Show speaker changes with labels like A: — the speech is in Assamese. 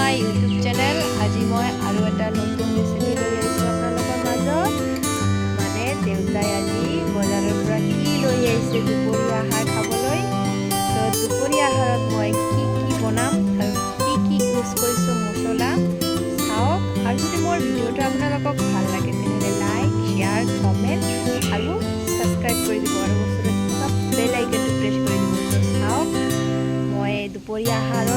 A: My YouTube channel. আজি মই আৰু এটা নতুন ৰেচিপি লৈ আহিছোঁ আপোনালোকৰ মাজত। মানে দেউতাই আজি বজাৰৰ পৰা কি লৈ আহিছে দুপৰীয়া আহাৰ খাবলৈ। তো দুপৰীয়া আহাৰত মই কি বনাম আৰু কি ইউজ কৰিছোঁ মছলা চাওক। আৰু যদি মোৰ ভিডিঅ'টো আপোনালোকক ভাল লাগে তেনেহ'লে লাইক, শ্বেয়াৰ, কমেণ্ট আৰু ছাবস্ক্ৰাইব কৰি দিব আৰু ওচৰত থকা বেল আইকনটো প্ৰেছ কৰি দিব। তো চাওক মই দুপৰীয়া আহাৰত